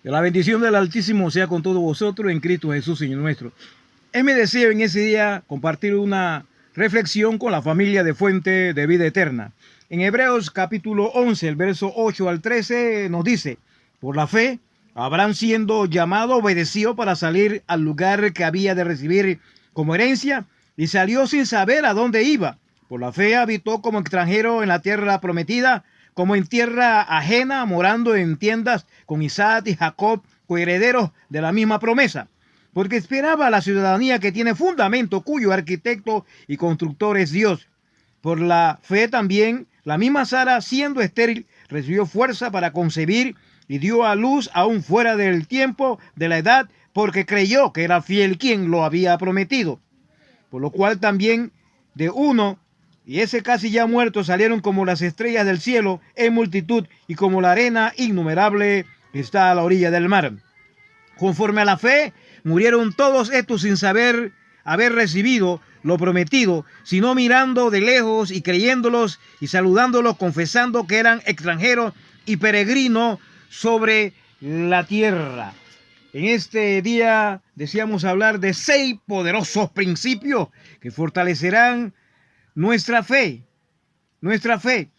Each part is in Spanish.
Que la bendición del Altísimo sea con todos vosotros en Cristo Jesús, Señor nuestro. Es mi deseo en ese día compartir una reflexión con la familia de Fuente de Vida Eterna. En Hebreos capítulo 11, el verso 8 al 13 nos dice: por la fe, Abraham, siendo llamado, obedeció para salir al lugar que había de recibir como herencia, y salió sin saber a dónde iba. Por la fe habitó como extranjero en la tierra prometida, como en tierra ajena, morando en tiendas con Isaac y Jacob, coherederos de la misma promesa, porque esperaba la ciudadanía que tiene fundamento, cuyo arquitecto y constructor es Dios. Por la fe también, la misma Sara, siendo estéril, recibió fuerza para concebir y dio a luz aún fuera del tiempo de la edad, porque creyó que era fiel quien lo había prometido. Por lo cual también de uno, y ese casi ya muerto, salieron como las estrellas del cielo en multitud, y como la arena innumerable está a la orilla del mar. Conforme a la fe, murieron todos estos sin saber haber recibido lo prometido, sino mirando de lejos y creyéndolos y saludándolos, confesando que eran extranjeros y peregrinos sobre la tierra. En este día deseamos hablar de 6 poderosos principios que fortalecerán nuestra fe. Nuestra fe.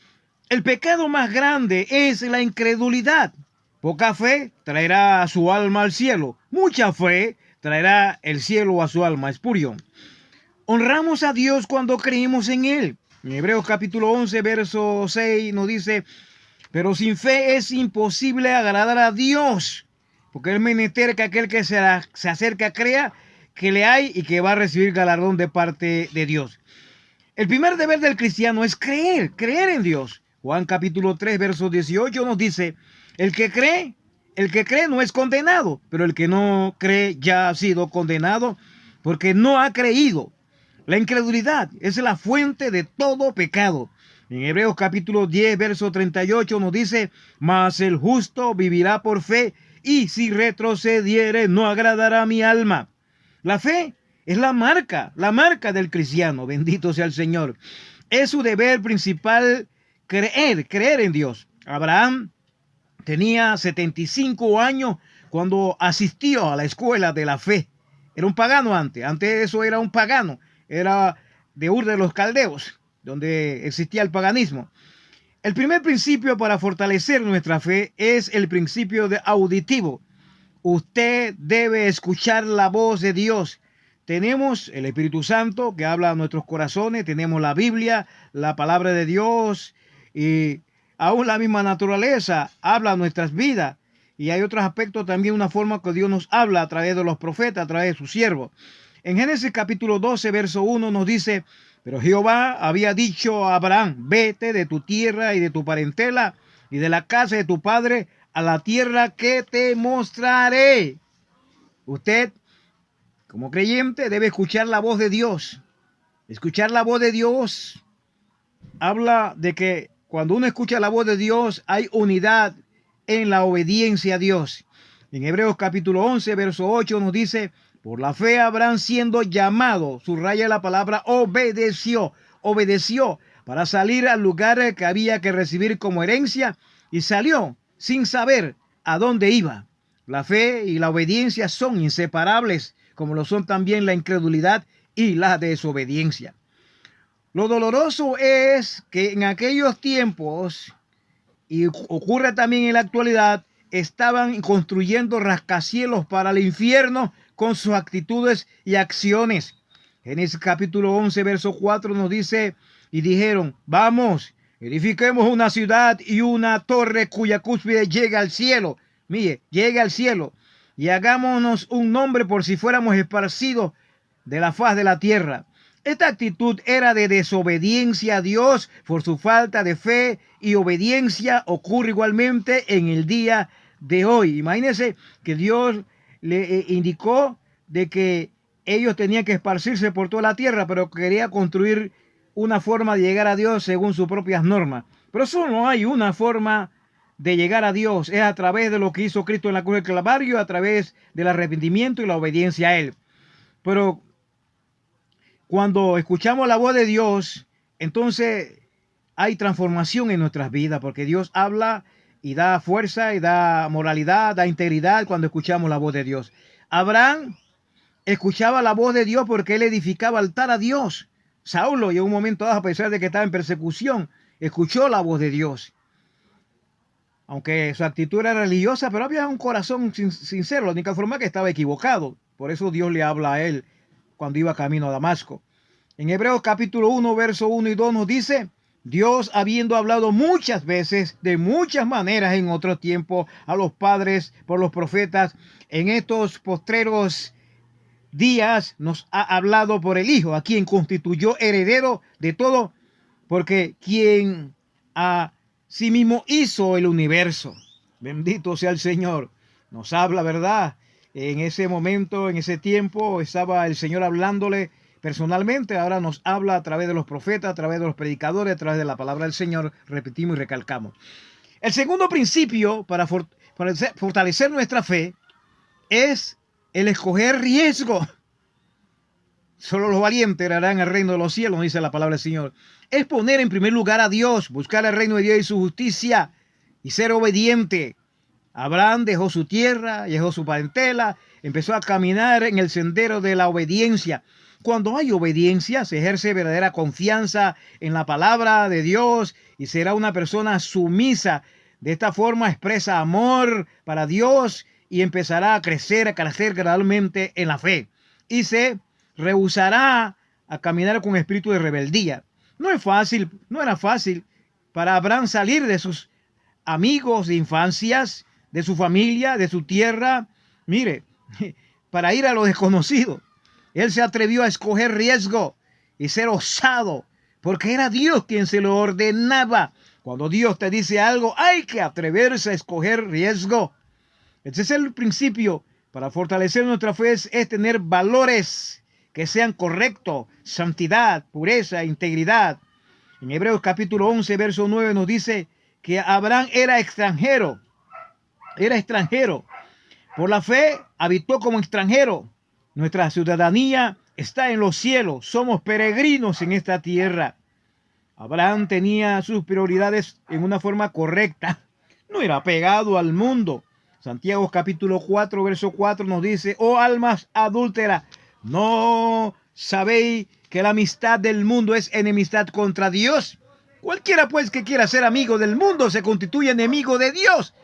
El pecado más grande es la incredulidad. Poca fe traerá a su alma al cielo. Mucha fe traerá el cielo a su alma. Spurgeon. Honramos a Dios cuando creemos en Él. En Hebreos capítulo 11, verso 6 nos dice: pero sin fe es imposible agradar a Dios, porque es menester que aquel que se acerca crea que le hay y que va a recibir galardón de parte de Dios. El primer deber del cristiano es creer en Dios. Juan capítulo 3, verso 18 nos dice: el que cree no es condenado, pero el que no cree ya ha sido condenado porque no ha creído. La incredulidad es la fuente de todo pecado. En Hebreos capítulo 10, verso 38 nos dice: mas el justo vivirá por fe, y si retrocediere no agradará a mi alma. La fe es la marca del cristiano. Bendito sea el Señor. Es su deber principal creer en Dios. Abraham tenía 75 años cuando asistió a la escuela de la fe. Era un pagano antes eso era un pagano. Era de Ur de los Caldeos, donde existía el paganismo. El primer principio para fortalecer nuestra fe es el principio de auditivo. Usted debe escuchar la voz de Dios. Tenemos el Espíritu Santo que habla a nuestros corazones, tenemos la Biblia, la palabra de Dios, y aún la misma naturaleza habla a nuestras vidas. Y hay otros aspectos también, una forma que Dios nos habla a través de los profetas, a través de sus siervos. En Génesis capítulo 12, verso 1 nos dice: pero Jehová había dicho a Abraham: vete de tu tierra y de tu parentela y de la casa de tu padre a la tierra que te mostraré. Usted, como creyente, debe escuchar la voz de Dios. Escuchar la voz de Dios habla de que cuando uno escucha la voz de Dios hay unidad en la obediencia a Dios. En Hebreos capítulo 11, verso 8 nos dice: por la fe Abraham, siendo llamado, subraya la palabra obedeció para salir al lugar que había que recibir como herencia, y salió sin saber a dónde iba. La fe y la obediencia son inseparables, como lo son también la incredulidad y la desobediencia. Lo doloroso es que en aquellos tiempos, y ocurre también en la actualidad, estaban construyendo rascacielos para el infierno con sus actitudes y acciones. Génesis capítulo 11, verso 4 nos dice: y dijeron: vamos, edifiquemos una ciudad y una torre cuya cúspide llega al cielo. Mire, llega al cielo. Y hagámonos un nombre por si fuéramos esparcidos de la faz de la tierra. Esta actitud era de desobediencia a Dios por su falta de fe, y obediencia ocurre igualmente en el día de hoy. Imagínense que Dios le indicó de que ellos tenían que esparcirse por toda la tierra, pero quería construir una forma de llegar a Dios según sus propias normas. Pero solo no hay una forma de llegar a Dios. Es a través de lo que hizo Cristo en la cruz del Calvario, a través del arrepentimiento y la obediencia a Él. Pero cuando escuchamos la voz de Dios, entonces hay transformación en nuestras vidas, porque Dios habla y da fuerza y da moralidad, da integridad cuando escuchamos la voz de Dios. Abraham escuchaba la voz de Dios porque él edificaba altar a Dios. Saulo, y en un momento dado, a pesar de que estaba en persecución, escuchó la voz de Dios. Aunque su actitud era religiosa, pero había un corazón sincero, la única forma que estaba equivocado. Por eso Dios le habla a él cuando iba camino a Damasco. En Hebreos capítulo 1, verso 1 y 2 nos dice: Dios, habiendo hablado muchas veces, de muchas maneras en otro tiempo, a los padres por los profetas, en estos postreros días nos ha hablado por el Hijo, a quien constituyó heredero de todo, porque quien a sí mismo hizo el universo. Bendito sea el Señor. Nos habla, ¿verdad? En ese momento, en ese tiempo, estaba el Señor hablándole personalmente. Ahora nos habla a través de los profetas, a través de los predicadores, a través de la palabra del Señor. Repetimos y recalcamos. El segundo principio para fortalecer nuestra fe es el escoger riesgo. Solo los valientes heredarán el reino de los cielos, dice la palabra del Señor. Es poner en primer lugar a Dios, buscar el reino de Dios y su justicia y ser obediente. Abraham dejó su tierra, dejó su parentela, empezó a caminar en el sendero de la obediencia. Cuando hay obediencia, se ejerce verdadera confianza en la palabra de Dios y será una persona sumisa. De esta forma expresa amor para Dios y empezará a crecer gradualmente en la fe. Y se rehusará a caminar con espíritu de rebeldía. No era fácil para Abraham salir de sus amigos de infancias, de su familia, de su tierra. Mire, para ir a lo desconocido. Él se atrevió a escoger riesgo y ser osado, porque era Dios quien se lo ordenaba. Cuando Dios te dice algo, hay que atreverse a escoger riesgo. Ese es el principio para fortalecer nuestra fe, es tener valores que sean correctos, santidad, pureza, integridad. En Hebreos capítulo 11, verso 9 nos dice que Abraham era extranjero. Era extranjero. Por la fe habitó como extranjero. Nuestra ciudadanía está en los cielos. Somos peregrinos en esta tierra. Abraham tenía sus prioridades en una forma correcta. No era pegado al mundo. Santiago capítulo 4, verso 4 nos dice: oh almas adúlteras, ¿no sabéis que la amistad del mundo es enemistad contra Dios? Cualquiera pues que quiera ser amigo del mundo se constituye enemigo de Dios.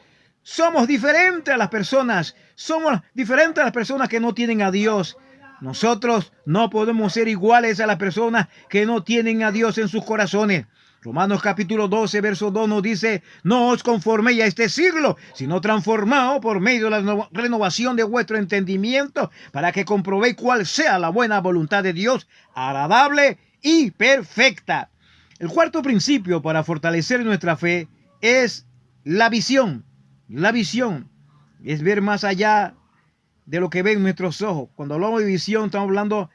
Somos diferentes a las personas. Somos diferentes a las personas que no tienen a Dios. Nosotros no podemos ser iguales a las personas que no tienen a Dios en sus corazones. Romanos capítulo 12, verso 2 nos dice: no os conforméis a este siglo, sino transformaos por medio de la renovación de vuestro entendimiento, para que comprobéis cuál sea la buena voluntad de Dios, agradable y perfecta. El cuarto principio para fortalecer nuestra fe es la visión. La visión es ver más allá de lo que ven nuestros ojos. Cuando hablamos de visión, estamos hablando,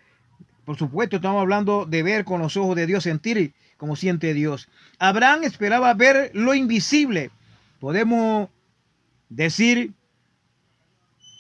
por supuesto, estamos hablando de ver con los ojos de Dios, sentir como siente Dios. Abraham esperaba ver lo invisible. Podemos decir,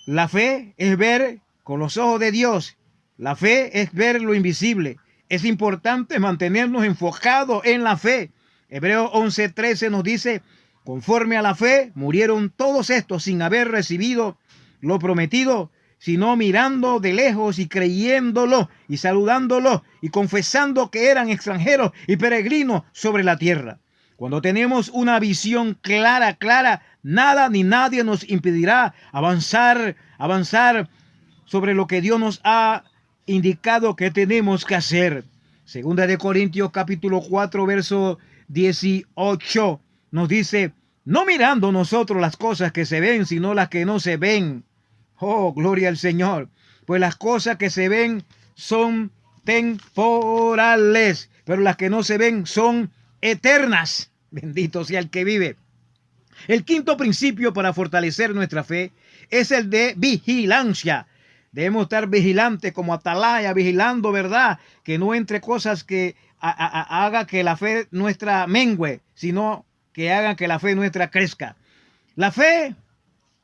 la fe es ver con los ojos de Dios. La fe es ver lo invisible. Es importante mantenernos enfocados en la fe. Hebreos 11:13 nos dice: conforme a la fe murieron todos estos sin haber recibido lo prometido, sino mirando de lejos y creyéndolo y saludándolo y confesando que eran extranjeros y peregrinos sobre la tierra. Cuando tenemos una visión clara, nada ni nadie nos impedirá avanzar sobre lo que Dios nos ha indicado que tenemos que hacer. Segunda de Corintios capítulo 4, verso 18 nos dice: no mirando nosotros las cosas que se ven, sino las que no se ven. Oh, gloria al Señor. Pues las cosas que se ven son temporales, pero las que no se ven son eternas. Bendito sea el que vive. El quinto principio para fortalecer nuestra fe es el de vigilancia. Debemos estar vigilantes como atalaya, vigilando, ¿verdad? Que no entre cosas que haga que la fe nuestra mengüe, sino que hagan que la fe nuestra crezca. La fe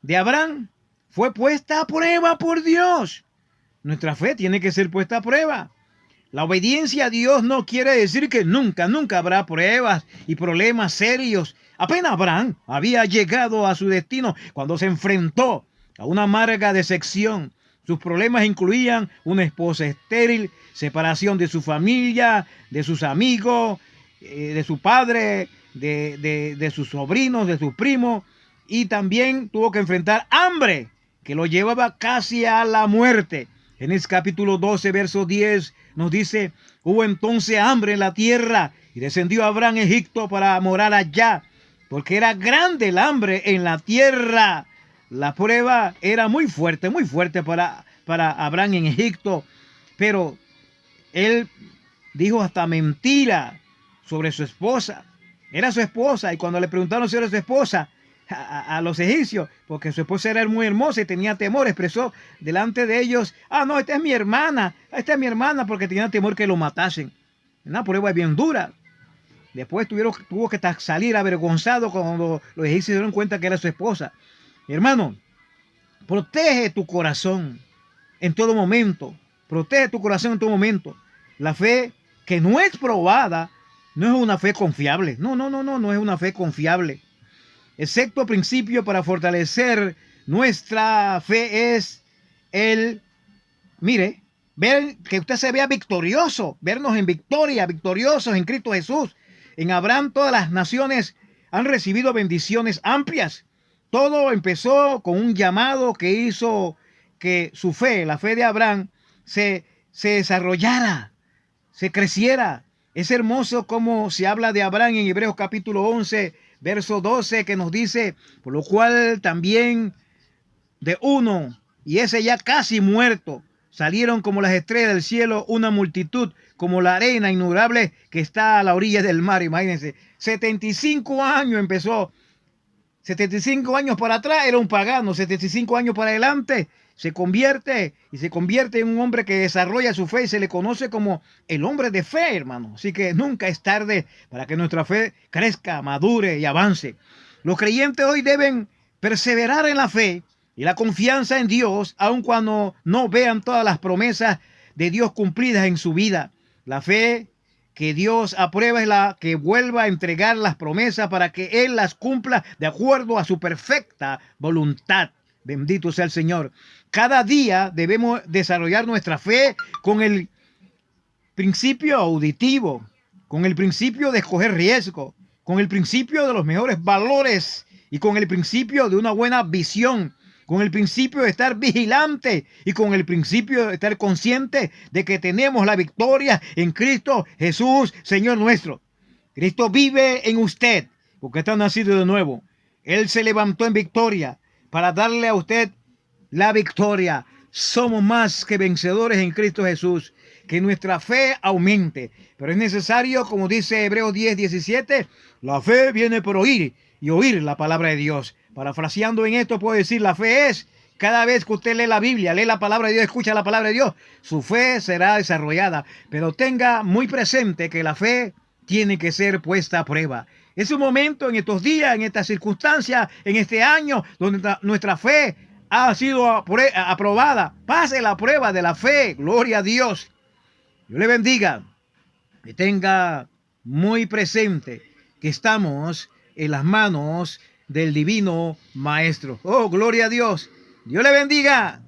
de Abraham fue puesta a prueba por Dios. Nuestra fe tiene que ser puesta a prueba. La obediencia a Dios no quiere decir que nunca habrá pruebas y problemas serios. Apenas Abraham había llegado a su destino cuando se enfrentó a una amarga decepción. Sus problemas incluían una esposa estéril, separación de su familia, de sus amigos, de su padre, de sus sobrinos, de sus primos, y también tuvo que enfrentar hambre que lo llevaba casi a la muerte. Génesis capítulo 12, verso 10 nos dice: hubo entonces hambre en la tierra y descendió Abraham a Egipto para morar allá, porque era grande el hambre en la tierra. La prueba era muy fuerte para Abraham en Egipto, pero él dijo hasta mentira sobre su esposa. Era su esposa, y cuando le preguntaron si era su esposa a los egipcios, porque su esposa era muy hermosa y tenía temor, expresó delante de ellos: no, esta es mi hermana, porque tenía temor que lo matasen. Una prueba bien dura. Después tuvo que salir avergonzado cuando los egipcios se dieron cuenta que era su esposa. Hermano, protege tu corazón en todo momento. Protege tu corazón en todo momento. La fe que no es probada no es una fe confiable. No es una fe confiable. El sexto principio para fortalecer nuestra fe es ver que usted se vea victorioso, vernos en victoria, victoriosos en Cristo Jesús. En Abraham todas las naciones han recibido bendiciones amplias. Todo empezó con un llamado que hizo que su fe, la fe de Abraham, se desarrollara, se creciera. Es hermoso como se habla de Abraham en Hebreos capítulo 11, verso 12, que nos dice: por lo cual también de uno, y ese ya casi muerto, salieron como las estrellas del cielo una multitud, como la arena innumerable que está a la orilla del mar. Imagínense, 75 años empezó. 75 años para atrás era un pagano, 75 años para adelante se convierte en un hombre que desarrolla su fe y se le conoce como el hombre de fe, hermano. Así que nunca es tarde para que nuestra fe crezca, madure y avance. Los creyentes hoy deben perseverar en la fe y la confianza en Dios, aun cuando no vean todas las promesas de Dios cumplidas en su vida. La fe que Dios aprueba es la que vuelva a entregar las promesas para que Él las cumpla de acuerdo a su perfecta voluntad. Bendito sea el Señor. Cada día debemos desarrollar nuestra fe con el principio auditivo, con el principio de escoger riesgo, con el principio de los mejores valores y con el principio de una buena visión, con el principio de estar vigilante y con el principio de estar consciente de que tenemos la victoria en Cristo Jesús, Señor nuestro. Cristo vive en usted porque está nacido de nuevo. Él se levantó en victoria para darle a usted la victoria. Somos más que vencedores en Cristo Jesús. Que nuestra fe aumente. Pero es necesario, como dice Hebreos 10:17, la fe viene por oír y oír la palabra de Dios. Parafraseando en esto puedo decir, la fe es cada vez que usted lee la Biblia, lee la palabra de Dios, escucha la palabra de Dios, su fe será desarrollada. Pero tenga muy presente que la fe tiene que ser puesta a prueba. Es un momento en estos días, en estas circunstancias, en este año, donde nuestra fe ha sido aprobada. Pase la prueba de la fe. Gloria a Dios. Dios le bendiga. Que tenga muy presente que estamos en las manos del divino Maestro. Oh, gloria a Dios. Dios le bendiga.